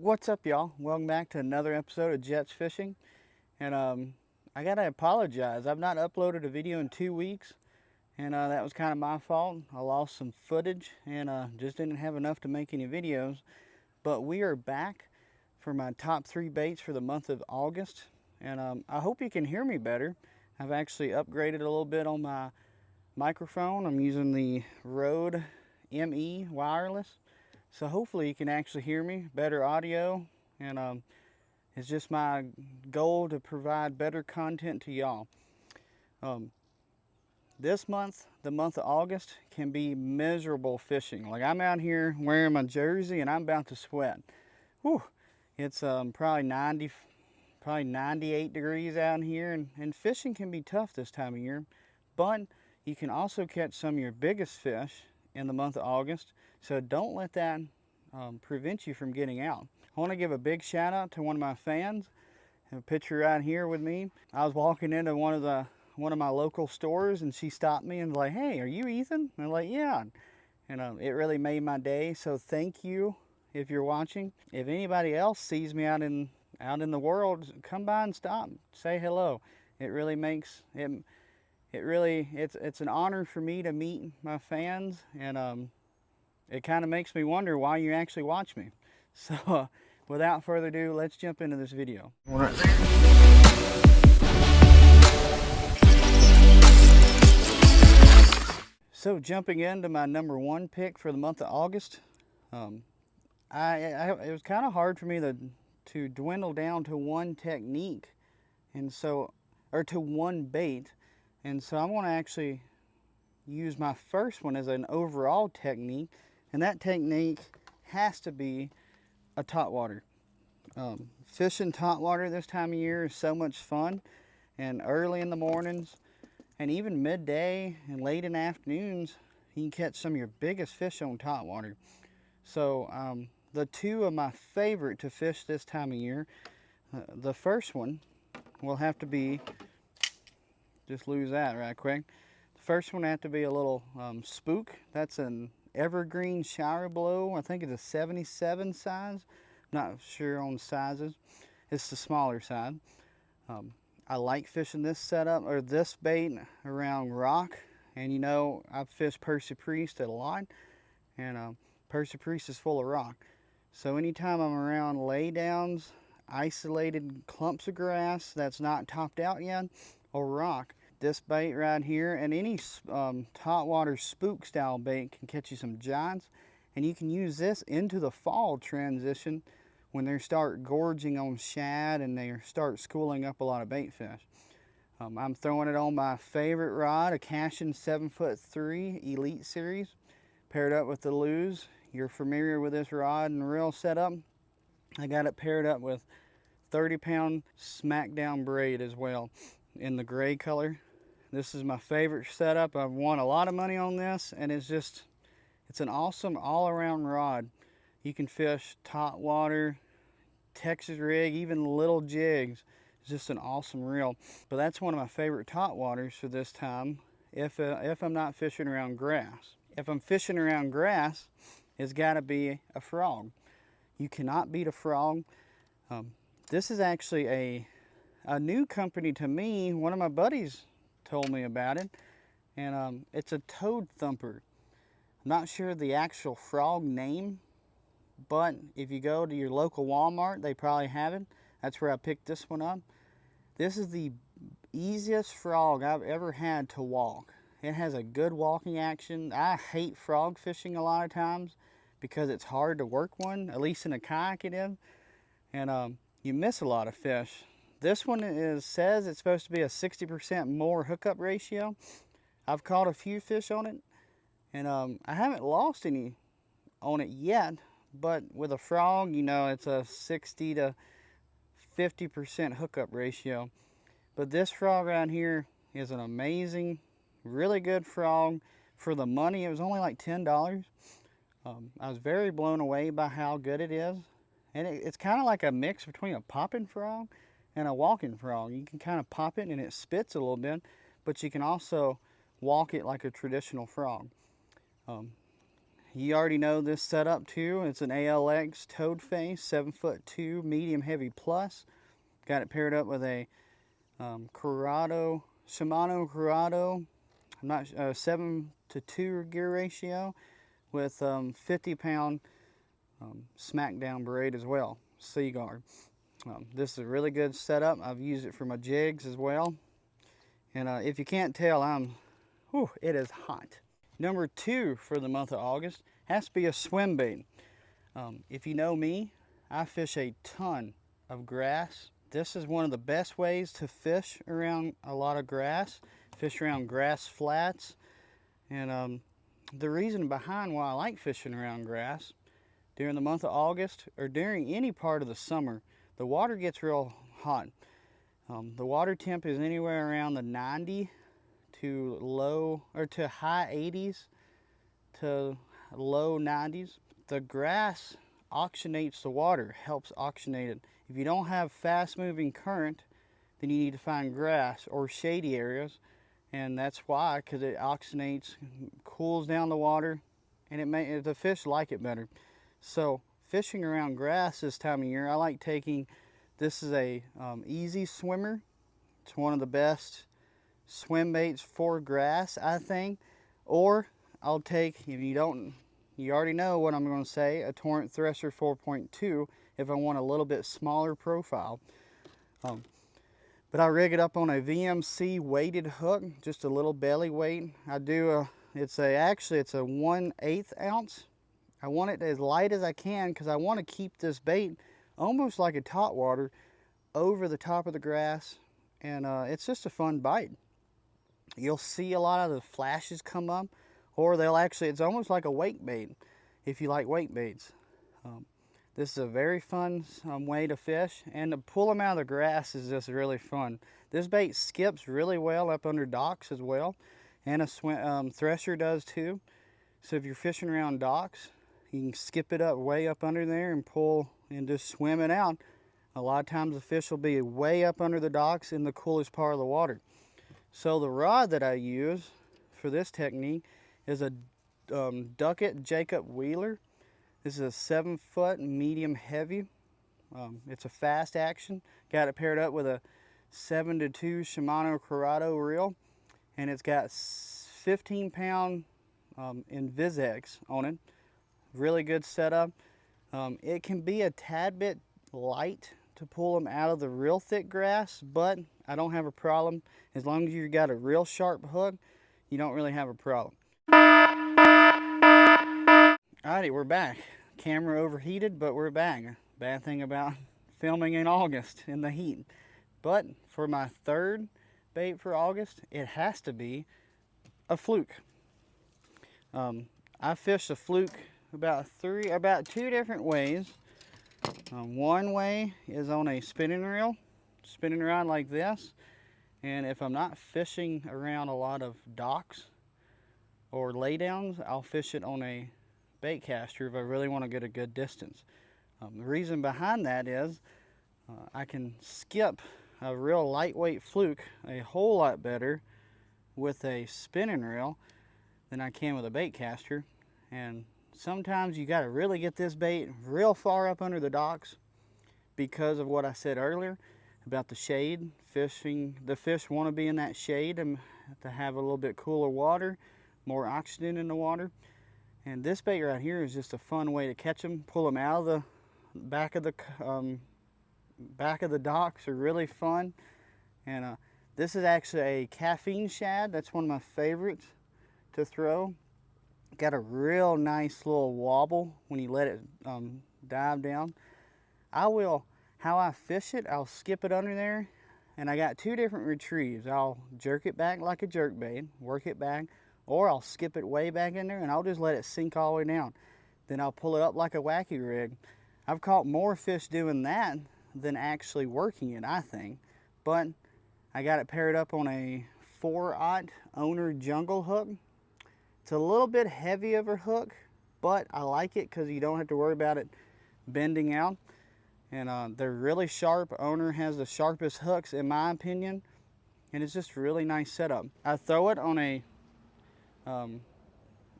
What's up, y'all? Welcome back to another episode of Jets Fishing. And I gotta apologize. I've not uploaded a video in 2 weeks, and that was kind of my fault. I lost some footage and just didn't have enough to make any videos. But we are back for my top 3 baits for the month of August, and I hope you can hear me better. I've actually upgraded a little bit on my microphone. I'm using the Rode ME wireless. So hopefully you can actually hear me, better audio, and it's just my goal to provide better content to y'all. This month, the month of August, can be miserable fishing. Like, I'm out here wearing my jersey and I'm about to sweat. Whew, it's probably 98 degrees out here, and fishing can be tough this time of year. But you can also catch some of your biggest fish in the month of August, so don't let that prevent you from getting out. I want to give a big shout out to one of my fans. I have a picture right here with me. I was walking into one of my local stores, and she stopped me and was like, "Hey, are you Ethan?" And I'm like, "Yeah." And it really made my day. So thank you if you're watching. If anybody else sees me out in the world, come by and stop, say hello. It really makes it. It's an honor for me to meet my fans, and it kind of makes me wonder why you actually watch me. So without further ado, let's jump into this video. So jumping into my number 1 pick for the month of August, it was kind of hard for me to dwindle down to one technique, or to one bait, and so I want to actually use my first one as an overall technique, and that technique has to be a topwater. Fishing topwater this time of year is so much fun, and early in the mornings and even midday and late in the afternoons, you can catch some of your biggest fish on topwater. So the two of my favorite to fish this time of year, the first one will have to be, just lose that right quick. The first one will have to be a little spook. That's an evergreen shower blow. I think it's a 77 size. Not sure on sizes. It's the smaller side. I like fishing this setup, or this bait, around rock. And you know, I've fished Percy Priest a lot, and Percy Priest is full of rock. So anytime I'm around laydowns, isolated clumps of grass that's not topped out yet, or rock, this bait right here, and any topwater spook style bait, can catch you some giants. And you can use this into the fall transition when they start gorging on shad and they start schooling up a lot of bait fish. I'm throwing it on my favorite rod, a Cashin 7'3" Elite Series, paired up with the Lose. You're familiar with this rod and reel setup. I got it paired up with 30-pound Smackdown braid as well, in the gray color. This is my favorite setup. I've won a lot of money on this, and it's an awesome all-around rod. You can fish topwater, Texas rig, even little jigs. It's just an awesome reel. But that's one of my favorite topwaters for this time, if I'm not fishing around grass. If I'm fishing around grass, it's got to be a frog. You cannot beat a frog. This is actually a new company to me. One of my buddies told me about it, and it's a toad thumper. I'm not sure the actual frog name, but if you go to your local Walmart, they probably have it. That's where I picked this one up. This is the easiest frog I've ever had to walk. It has a good walking action. I hate frog fishing a lot of times because it's hard to work one, at least in a kayak it is, and you miss a lot of fish. This one says it's supposed to be a 60% more hookup ratio. I've caught a few fish on it, and I haven't lost any on it yet, but with a frog, you know, it's a 60 to 50% hookup ratio. But this frog right here is an amazing, really good frog. For the money, it was only like $10. I was very blown away by how good it is. And it's kind of like a mix between a popping frog and a walking frog. You can kind of pop it and it spits a little bit, but you can also walk it like a traditional frog. You already know this setup too. It's an ALX toad face, 7'2", medium heavy plus. Got it paired up with a Shimano Corrado, I'm not 7:2 gear ratio with 50-pound smackdown braid as well, Seaguar. This is a really good setup. I've used it for my jigs as well. And if you can't tell, it is hot. Number 2 for the month of August has to be a swim bait. If you know me, I fish a ton of grass. This is one of the best ways to fish around a lot of grass, fish around grass flats. And the reason behind why I like fishing around grass, during the month of August or during any part of the summer, the water gets real hot. The water temp is anywhere around the 90 to low or to high 80s to low 90s. The grass oxygenates the water, helps oxygenate it. If you don't have fast moving current, then you need to find grass or shady areas, and that's why, because it oxygenates, cools down the water, and the fish like it better. So fishing around grass this time of year, I like taking, this is a easy swimmer. It's one of the best swim baits for grass, I think. Or I'll take, if you don't, you already know what I'm going to say, a Torrent Thresher 4.2 if I want a little bit smaller profile. But I rig it up on a VMC weighted hook, just a little belly weight. I do actually it's a 1/8 ounce. I want it as light as I can because I want to keep this bait almost like a topwater over the top of the grass, and it's just a fun bite. You'll see a lot of the flashes come up, or it's almost like a wake bait if you like wake baits. This is a very fun way to fish, and to pull them out of the grass is just really fun. This bait skips really well up under docks as well, and a thresher does too. So if you're fishing around docks, you can skip it up way up under there and pull and just swim it out. A lot of times the fish will be way up under the docks in the coolest part of the water. So the rod that I use for this technique is a Dugout Jacob Wheeler. This is a 7-foot medium heavy. It's a fast action. Got it paired up with a 7:2 Shimano Corrado reel, and it's got 15-pound Invisex on it. Really good setup. It can be a tad bit light to pull them out of the real thick grass, but I don't have a problem. As long as you've got a real sharp hook, you don't really have a problem. Alrighty, we're back. Camera overheated, but we're back. Bad thing about filming in August in the heat. But for my third bait for August, it has to be a Fluke. I fished a Fluke about 2 different ways. One way is on a spinning reel, spinning around like this. And if I'm not fishing around a lot of docks or laydowns, I'll fish it on a bait caster if I really want to get a good distance. The reason behind that is I can skip a real lightweight Fluke a whole lot better with a spinning reel than I can with a bait caster. And sometimes you got to really get this bait real far up under the docks because of what I said earlier about the shade. The fish want to be in that shade and to have a little bit cooler water, more oxygen in the water. And this bait right here is just a fun way to catch them, pull them out of the back of the docks are really fun. And this is actually a caffeine shad. That's one of my favorites to throw. Got a real nice little wobble when you let it dive down. How I fish it, I'll skip it under there, and I got 2 different retrieves. I'll jerk it back like a jerk bait, work it back, or I'll skip it way back in there and I'll just let it sink all the way down. Then I'll pull it up like a wacky rig. I've caught more fish doing that than actually working it, I think. But I got it paired up on a 4/0 owner jungle hook. It's a little bit heavy of a hook, but I like it because you don't have to worry about it bending out. And they're really sharp. Owner has the sharpest hooks in my opinion, and it's just a really nice setup. I throw it on a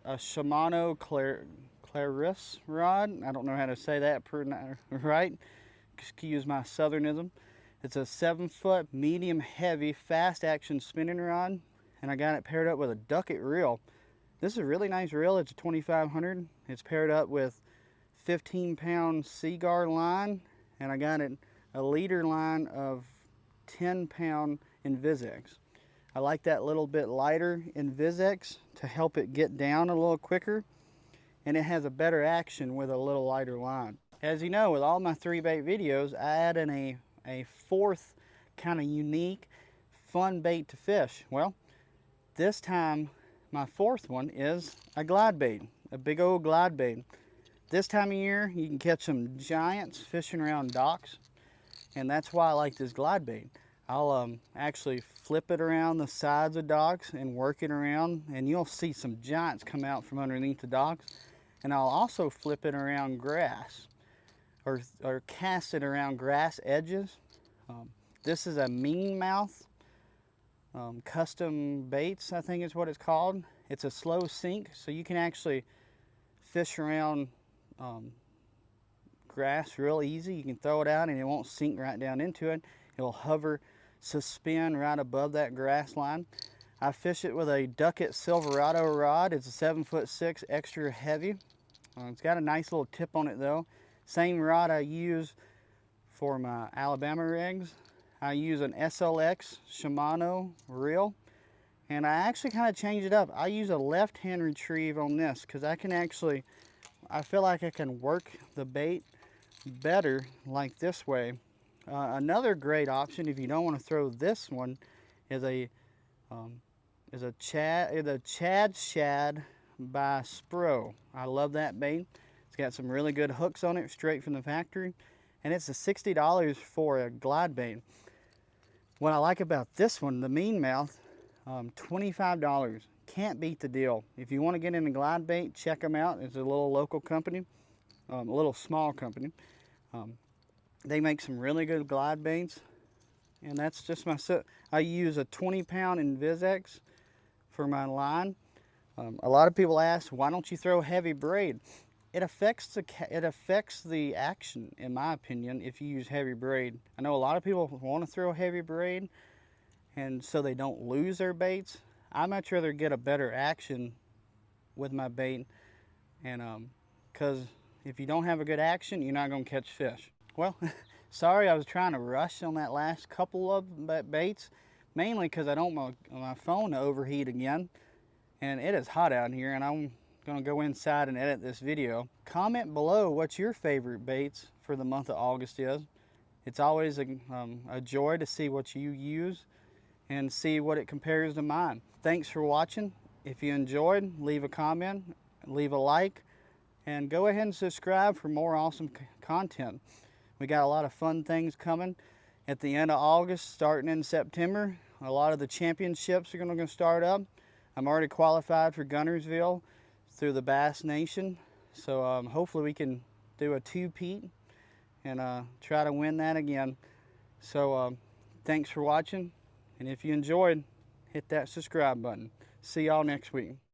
a Shimano Claris rod. I don't know how to say that right. Excuse my southernism. It's a 7-foot, medium heavy, fast action spinning rod, and I got it paired up with a Dugout reel. This is a really nice reel. It's a 2500. It's paired up with 15-pound Seaguar line, and I got it a leader line of 10-pound Invisex. I like that little bit lighter Invisex to help it get down a little quicker, and it has a better action with a little lighter line. As you know, with all my 3-bait videos, I add in a fourth kind of unique, fun bait to fish. Well, this time my fourth one is a glide bait, a big old glide bait. This time of year, you can catch some giants fishing around docks, and that's why I like this glide bait. I'll actually flip it around the sides of docks and work it around, and you'll see some giants come out from underneath the docks. And I'll also flip it around grass, or cast it around grass edges. This is a mean mouth custom baits, I think is what it's called. It's a slow sink, so you can actually fish around grass real easy. You can throw it out and it won't sink right down into it. It'll hover, suspend right above that grass line. I fish it with a Dugout Silverado rod. It's a 7'6", extra heavy. It's got a nice little tip on it though. Same rod I use for my Alabama rigs. I use an SLX Shimano reel, and I actually kind of change it up. I use a left-hand retrieve on this because I feel like I can work the bait better like this way. Another great option if you don't want to throw this one is a Chad Shad by Spro. I love that bait. It's got some really good hooks on it straight from the factory, and it's a $60 for a glide bait. What I like about this one, the mean mouth, $25. Can't beat the deal. If you want to get into glide bait, check them out. It's a little local company, a little small company. They make some really good glide baits, and that's just my set. I use a 20-pound Invisex for my line. A lot of people ask, why don't you throw heavy braid? It affects the action, in my opinion, if you use heavy braid. I know a lot of people want to throw heavy braid, and so they don't lose their baits. I much rather get a better action with my bait, and because if you don't have a good action, you're not going to catch fish. Well, sorry I was trying to rush on that last couple of baits, mainly because I don't want my phone to overheat again, and it is hot out here, and I'm going to go inside and edit this video. Comment below what your favorite baits for the month of August is. It's always a joy to see what you use and see what it compares to mine. Thanks for watching. If you enjoyed, leave a comment, leave a like, and go ahead and subscribe for more awesome content. We got a lot of fun things coming at the end of August, starting in September. A lot of the championships are going to start up. I'm already qualified for Gunnersville through the Bass Nation, so hopefully we can do a two-peat and try to win that again. So thanks for watching, and if you enjoyed, hit that subscribe button. See y'all next week.